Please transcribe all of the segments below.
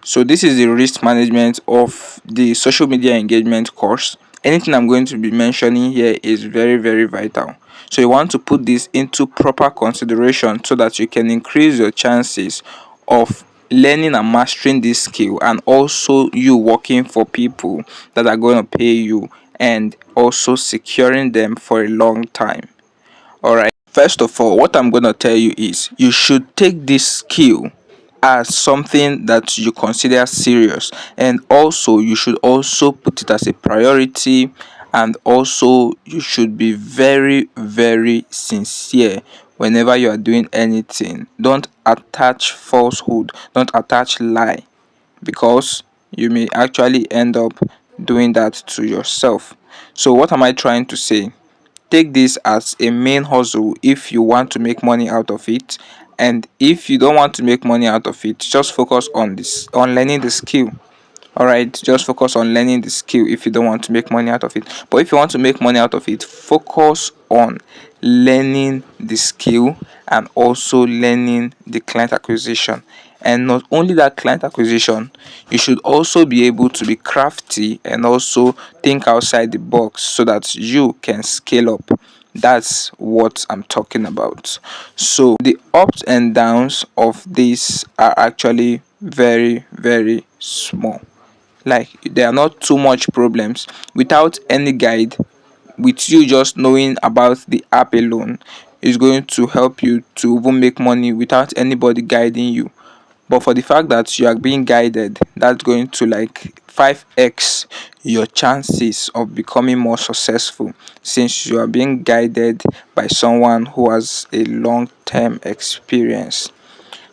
So this is the risk management of the social media engagement course. Anything I'm going to be mentioning here is very, very vital. So you want to put this into proper consideration so that you can increase your chances of learning and mastering this skill, and also you working for people that are going to pay you, and also securing them for a long time. All right. First of all, what I'm going to tell you is you should take this skill as something that you consider serious, and also you should also put it as a priority, and also you should be very, very sincere whenever you are doing anything. Don't attach falsehood, don't attach lie, because you may actually end up doing that to yourself. So what am I trying to say? Take this as a main hustle if you want to make money out of it, and if you don't want to make money out of it, just focus on this, on learning the skill. All right, just focus on learning the skill if you don't want to make money out of it. But if you want to make money out of it, focus on learning the skill, and also learning the client acquisition. And not only that client acquisition, you should also be able to be crafty and also think outside the box so that you can scale up. That's what I'm talking about. So the ups and downs of this are actually very, very small. Like, there are not too much problems without any guide. With you just knowing about the app alone is going to help you to even make money without anybody guiding you. But for the fact that you are being guided, that's going to like 5x your chances of becoming more successful, since you are being guided by someone who has a long term experience.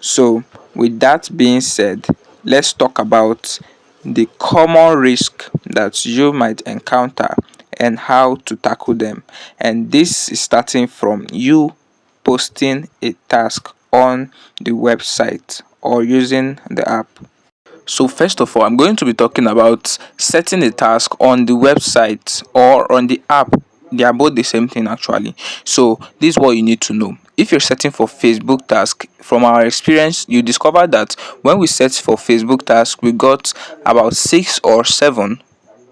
So, with that being said, let's talk about the common risk that you might encounter and how to tackle them. And this is starting from you posting a task on the website or using the app. So first of all, I'm going to be talking about setting a task on the website or on the app. They are both the same thing actually. So this is what you need to know. If you're setting for Facebook task, from our experience, you discover that when we set for Facebook task, we got about 6 or 7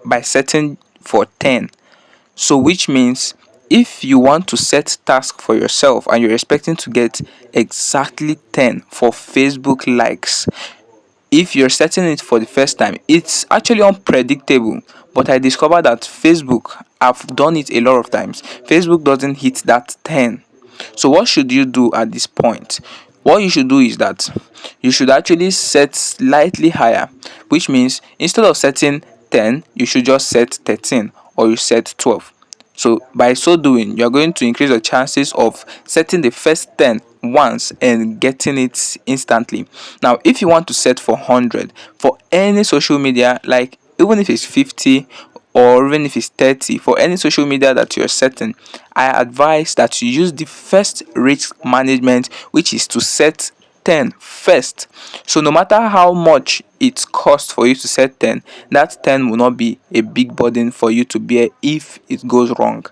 by setting for 10. So which means if you want to set task for yourself and you're expecting to get exactly 10 for Facebook likes, if you're setting it for the first time, it's actually unpredictable. But I discovered that Facebook, I've done it a lot of times, Facebook doesn't hit that 10. So what should you do at this point? What you should do is that you should actually set slightly higher, which means instead of setting 10, you should just set 13, or you set 12. So by so doing, you're going to increase the chances of setting the first 10 once and getting it instantly. Now, if you want to set for 100 for any social media, like even if it's 50 or even if it's 30, for any social media that you're setting, I advise that you use the first risk management, which is to set 10 first. So no matter how much it costs for you to set 10, that 10 will not be a big burden for you to bear if it goes wrong.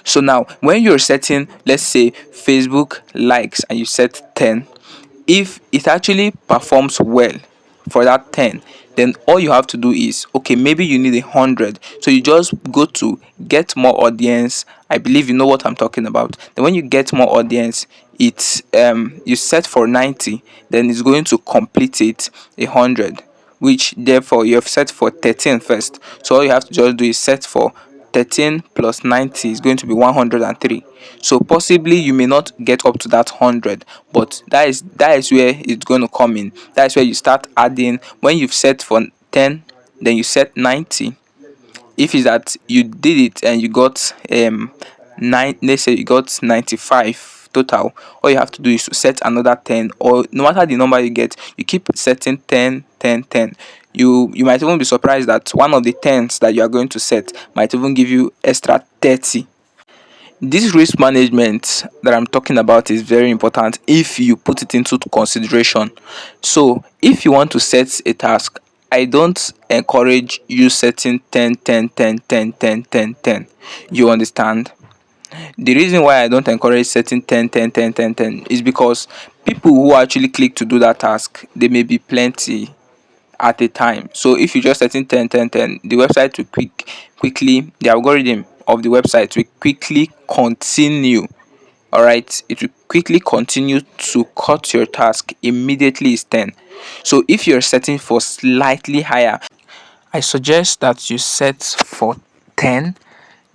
So now when you're setting, let's say, Facebook likes, and you set 10, if it actually performs well for that 10, then all you have to do is, okay, maybe you need 100, so you just go to get more audience. I believe you know what I'm talking about. Then when you get more audience, it's you set for 90, then it's going to complete it 100, which therefore you have set for 13 first. So all you have to just do is set for 13 plus 90 is going to be 103. So possibly you may not get up to that 100, but that is where it's going to come in. That's where you start adding. When you've set for 10, then you set 90. If it's that you did it and you got 9, let's say you got 95 total, all you have to do is to set another 10, or no matter the number you get, you keep setting 10, 10, 10. You might even be surprised that one of the tens that you are going to set might even give you extra 30. This risk management that I'm talking about is very important if you put it into consideration. So if you want to set a task, I don't encourage you setting 10, 10, 10, 10, 10, 10, 10. You understand? The reason why I don't encourage setting 10, 10, 10, 10, 10 is because people who actually click to do that task, they may be plenty. at a time. So if you just setting 10, 10, 10, the website will quickly, the algorithm of the website will quickly continue. All right, it will quickly continue to cut your task immediately is 10. So if you're setting for slightly higher, I suggest that you set for 10.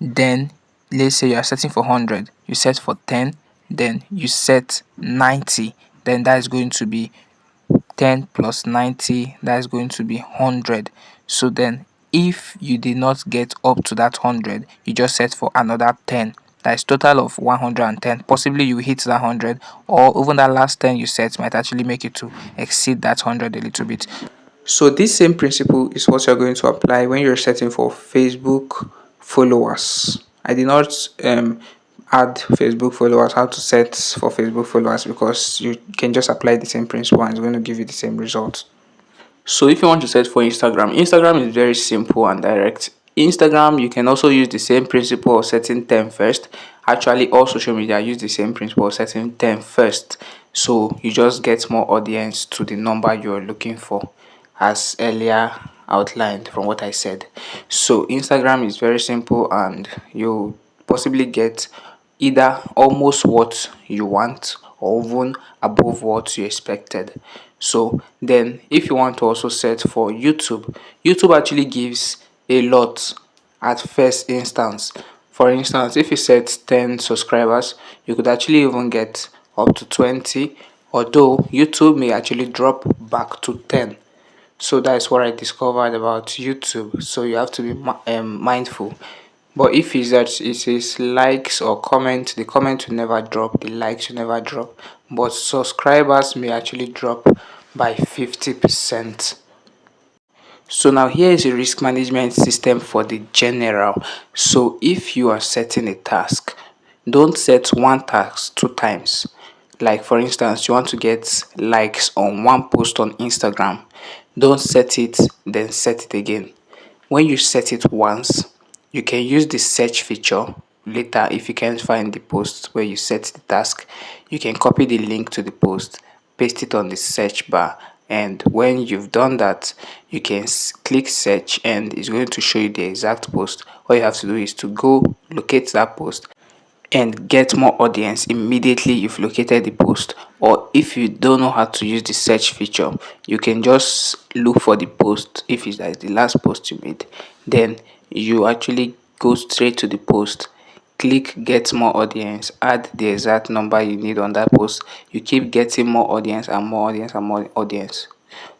Then let's say you are setting for 100, you set for 10, then you set 90, then that is going to be 10 plus 90, that is going to be 100. So then if you did not get up to that 100, you just set for another 10. That is total of 110. Possibly you hit that 100, or even that last 10 you set might actually make you to exceed that 100 a little bit. So this same principle is what you're going to apply when you're setting for Facebook followers. I did not add Facebook followers, how to set for Facebook followers, because you can just apply the same principle and it's going to give you the same results. So if you want to set for Instagram is very simple and direct. Instagram, you can also use the same principle of setting 10 first. Actually, all social media use the same principle of setting 10 first. So you just get more audience to the number you're looking for, as earlier outlined from what I said. So Instagram is very simple and you possibly get either almost what you want or even above what you expected. So then if you want to also set for YouTube actually gives a lot at first instance. For instance, if you set 10 subscribers, you could actually even get up to 20, although YouTube may actually drop back to 10. So that's what I discovered about YouTube. So you have to be mindful. But if it's that it says likes or comment, the comment will never drop, the likes will never drop. But subscribers may actually drop by 50%. So now here is a risk management system for the general. So if you are setting a task, don't set one task two times. Like for instance, you want to get likes on one post on Instagram. Don't set it, then set it again. When you set it once, you can use the search feature. Later, if you can't find the post where you set the task, you can copy the link to the post, paste it on the search bar, and when you've done that, you can click search and it's going to show you the exact post. All you have to do is to go locate that post and get more audience immediately you've located the post. Or if you don't know how to use the search feature, you can just look for the post. If it's like the last post you made, then you actually go straight to the post, click get more audience, add the exact number you need on that post. You keep getting more audience and more audience and more audience.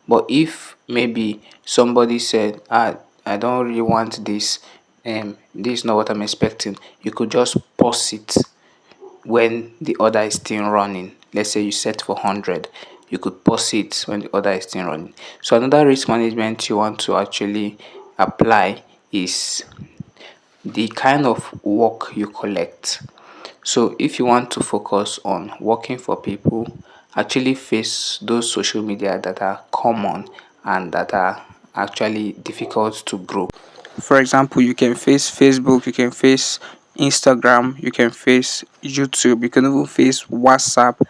But if maybe somebody said, I don't really want this, this is not what I'm expecting, you could just pause it when the order is still running. Let's say you set for 100, you could pause it when the order is still running. So another risk management you want to actually apply is the kind of work you collect. So if you want to focus on working for people, actually face those social media that are common and that are actually difficult to grow. For example, you can face Facebook, you can face Instagram, you can face YouTube, you can even face WhatsApp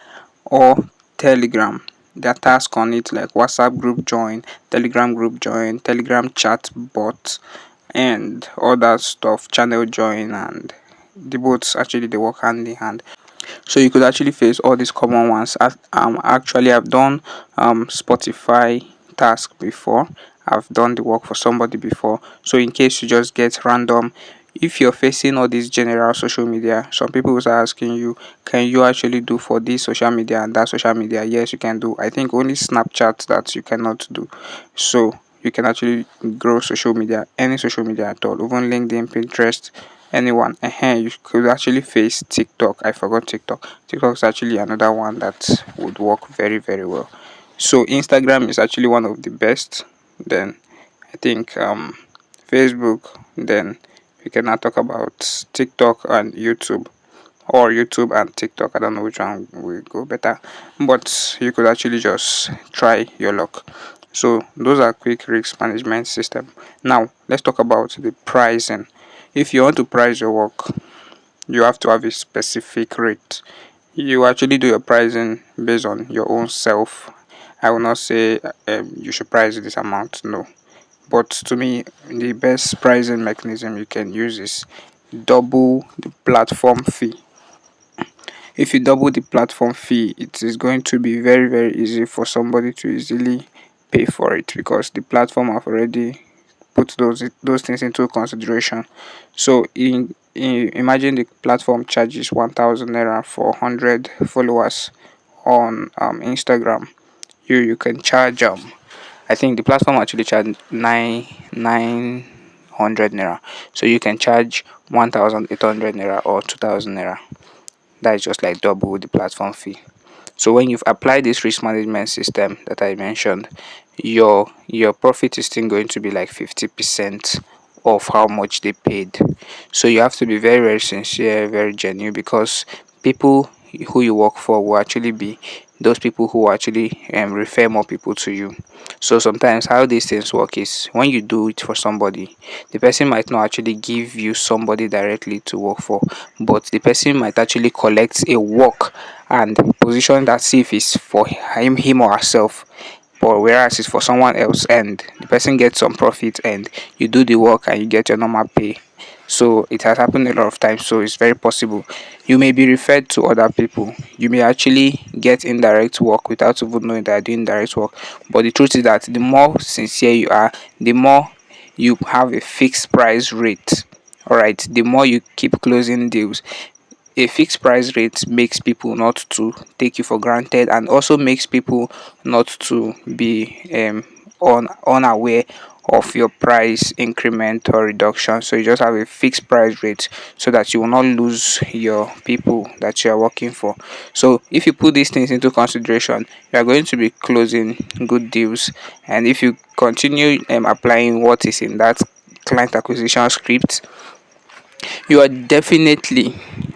or Telegram. There are tasks on it like WhatsApp group join, Telegram group join, Telegram chat bot, and all that stuff, channel join, and the bots actually they work hand in hand. So you could actually face all these common ones. Actually I've done Spotify task before. I've done the work for somebody before. So in case you just get random, if you're facing all these general social media, some people will start asking you, can you actually do for this social media and that social media? Yes, you can do. I think only Snapchat that you cannot do. So you can actually grow social media, any social media at all, even LinkedIn, Pinterest, anyone. You could actually face TikTok. I forgot TikTok. TikTok is actually another one that would work very, very well. So Instagram is actually one of the best. Then I think Facebook. Then we can now talk about TikTok and YouTube, or YouTube and TikTok. I don't know which one will go better, but you could actually just try your luck. So those are quick risk management system. Now let's talk about the pricing. If you want to price your work, you have to have a specific rate. You actually do your pricing based on your own self I will not say you should price this amount, no. But to me, the best pricing mechanism you can use is double the platform fee. If you double the platform fee, it is going to be very, very easy for somebody to easily pay for it, because the platform have already put those things into consideration. So imagine the platform charges 1,000 naira for 100 followers on Instagram. You can charge I think the platform actually charge nine hundred naira. So you can charge 1,800 naira or 2,000 naira. That is just like double the platform fee. So when you've applied this risk management system that I mentioned, your profit is still going to be like 50% of how much they paid. So you have to be very, very sincere, very genuine, because people who you work for will actually be those people who actually refer more people to you. So sometimes how these things work is, when you do it for somebody, the person might not actually give you somebody directly to work for, but the person might actually collect a work and position that see if it's for him or herself, but whereas it's for someone else, and the person gets some profit and you do the work and you get your normal pay. So it has happened a lot of times, so it's very possible you may be referred to other people. You may actually get indirect work without even knowing that you're doing direct work. But the truth is that the more sincere you are, the more you have a fixed price rate. All right, the more you keep closing deals, a fixed price rate makes people not to take you for granted, and also makes people not to be unaware of your price increment or reduction. So you just have a fixed price rate so that you will not lose your people that you are working for. So if you put these things into consideration, you are going to be closing good deals. And if you continue applying what is in that client acquisition script, you are definitely,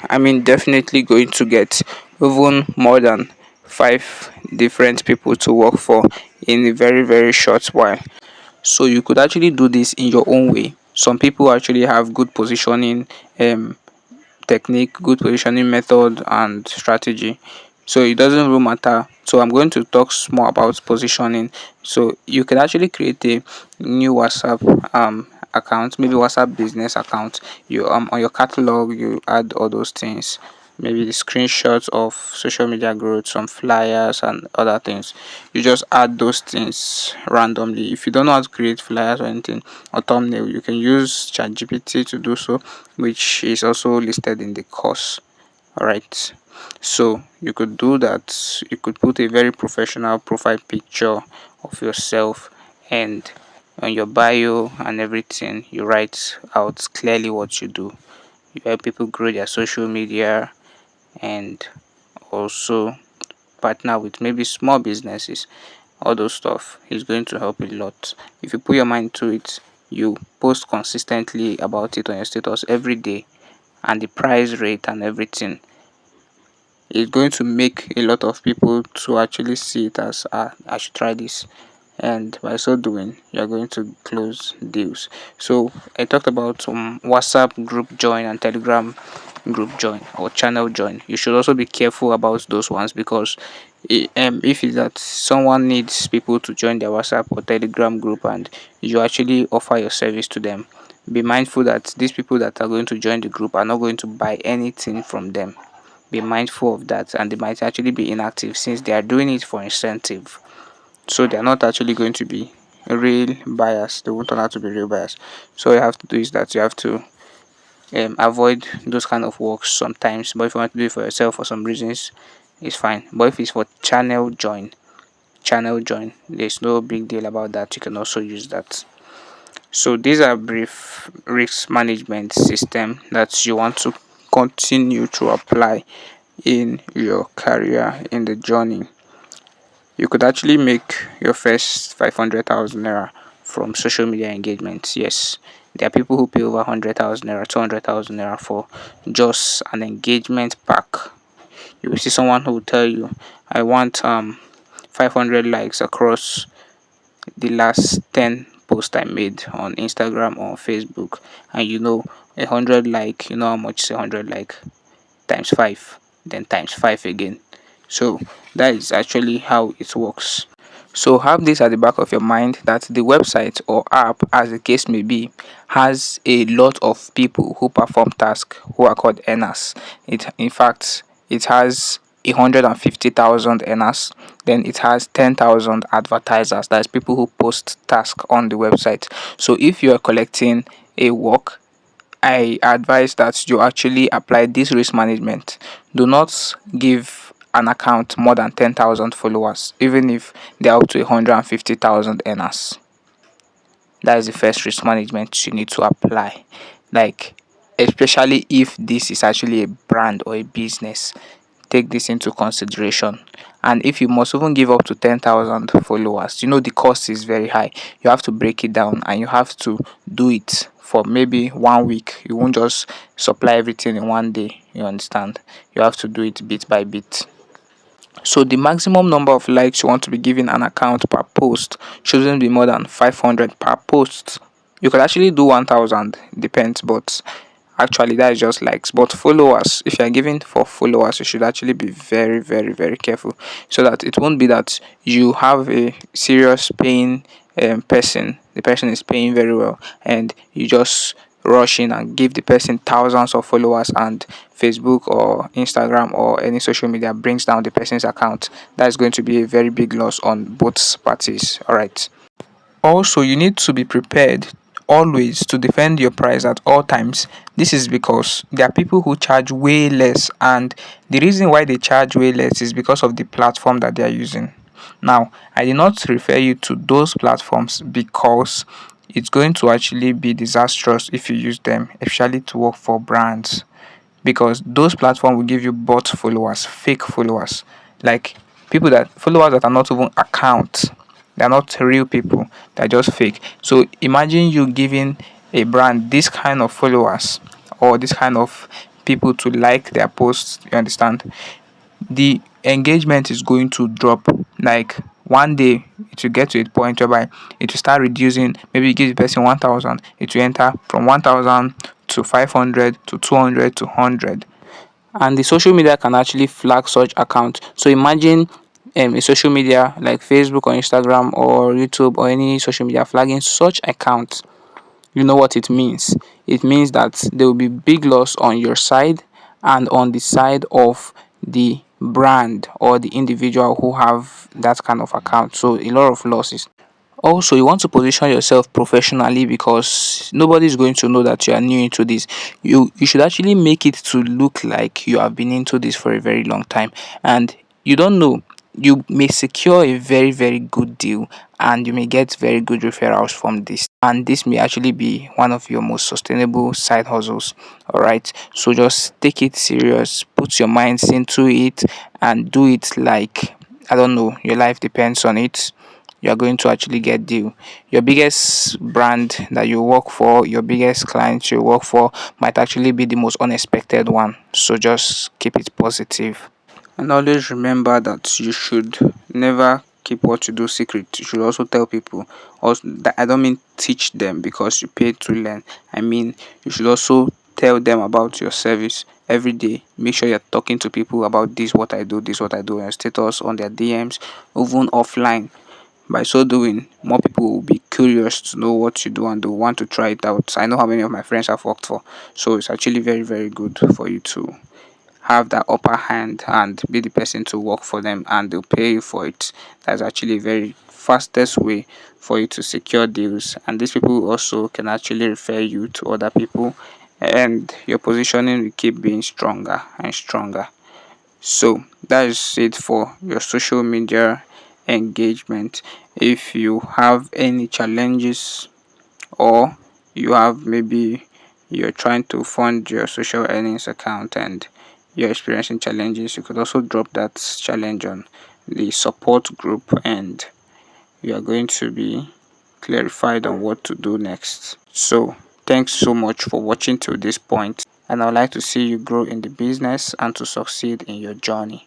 definitely going to get even more than five different people to work for in a very, very short while. So you could actually do this in your own way. Some people actually have good positioning technique, good positioning method and strategy. So it doesn't really matter. So I'm going to talk more about positioning. So you can actually create a new WhatsApp account, maybe WhatsApp business account. You on your catalog you add all those things, maybe the screenshots of social media growth, some flyers and other things. You just add those things randomly. If you don't know how to create flyers or anything or thumbnail, you can use ChatGPT to do so, which is also listed in the course. All right, so you could do that. You could put a very professional profile picture of yourself, and on your bio and everything you write out clearly what you do. You help people grow their social media, and also partner with maybe small businesses. All those stuff is going to help a lot. If you put your mind to it, you post consistently about it on your status every day, and the price rate and everything is going to make a lot of people to actually see it as, I should try this. And by so doing, you're going to close deals. So I talked about WhatsApp group join and Telegram group join or channel join. You should also be careful about those ones, because if it's that someone needs people to join their WhatsApp or Telegram group and you actually offer your service to them, be mindful that these people that are going to join the group are not going to buy anything from them. Be mindful of that, and they might actually be inactive since they are doing it for incentive. So they are not actually going to be real buyers. They won't turn out to be real buyers. So all you have to do is that you have to avoid those kind of works sometimes. But if you want to do it for yourself for some reasons, it's fine. But if it's for channel join, there's no big deal about that. You can also use that. So these are brief risk management system that you want to continue to apply in your career, in the journey. You could actually make your first 500,000 naira from social media engagements. Yes, there are people who pay over 100,000 naira, 200,000 naira for just an engagement pack. You will see someone who will tell you, I want 500 likes across the last 10 posts I made on Instagram or Facebook, and 100 like, how much is 100 like, times 5, then times 5 again. So that is actually how it works. So have this at the back of your mind that the website or app, as the case may be, has a lot of people who perform tasks who are called earners. It in fact it has 150,000 earners, then it has 10,000 advertisers, that's people who post tasks on the website. So if you are collecting a work, I advise that you actually apply this risk management. Do not give an account more than 10,000 followers, even if they are up to 150,000 earners. That is the first risk management you need to apply. Like, especially if this is actually a brand or a business, take this into consideration. And if you must even give up to 10,000 followers, the cost is very high. You have to break it down and you have to do it for maybe 1 week. You won't just supply everything in one day. You understand? You have to do it bit by bit. So the maximum number of likes you want to be giving an account per post shouldn't be more than 500 per post. You could actually do 1000, depends, but actually that is just likes. But followers, if you are giving for followers, you should actually be very, very, very careful, so that it won't be that you have a serious paying person, the person is paying very well, and you just rush in and give the person thousands of followers, and Facebook or Instagram or any social media brings down the person's account. That is going to be a very big loss on both parties. All right. Also, you need to be prepared always to defend your price at all times. This is because there are people who charge way less, and the reason why they charge way less is because of the platform that they are using. Now, I did not refer you to those platforms because it's going to actually be disastrous if you use them, especially to work for brands, because those platforms will give you bot followers, fake followers, like people that followers that are not even accounts. They're not real people, they're just fake. So imagine you giving a brand this kind of followers or this kind of people to like their posts, you understand? The engagement is going to drop. Like, one day it will get to a point whereby it will start reducing. Maybe you give the person 1000, it will enter from 1000 to 500 to 200 to 100, and the social media can actually flag such account. So imagine a social media like Facebook or Instagram or YouTube or any social media flagging such account. You know what it means? It means that there will be big loss on your side and on the side of the brand or the individual who have that kind of account. So a lot of losses. Also, you want to position yourself professionally, because nobody is going to know that you are new into this. You should actually make it to look like you have been into this for a very long time, and you don't know, you may secure a very, very good deal, and you may get very good referrals from this, and this may actually be one of your most sustainable side hustles. All right, so just take it serious, put your minds into it, and do it like, I don't know, your life depends on it. You are going to actually get deal. Your biggest brand that you work for, your biggest client you work for, might actually be the most unexpected one. So just keep it positive. And always remember that you should never keep what you do secret. You should also tell people. Also, that I don't mean teach them because you paid to learn. I mean, you should also tell them about your service every day. Make sure you're talking to people about this, what I do, this, what I do, and status on their DMs, even offline. By so doing, more people will be curious to know what you do and they want to try it out. I know how many of my friends have worked for, so it's actually very, very good for you to have that upper hand and be the person to work for them, and they'll pay you for it. That's actually a very fastest way for you to secure deals, and these people also can actually refer you to other people, and your positioning will keep being stronger and stronger. So that is it for your social media engagement. If you have any challenges, or you have, maybe you're trying to fund your social earnings account and you're experiencing challenges, you could also drop that challenge on the support group, and you are going to be clarified on what to do next. So thanks so much for watching till this point, and I'd like to see you grow in the business and to succeed in your journey.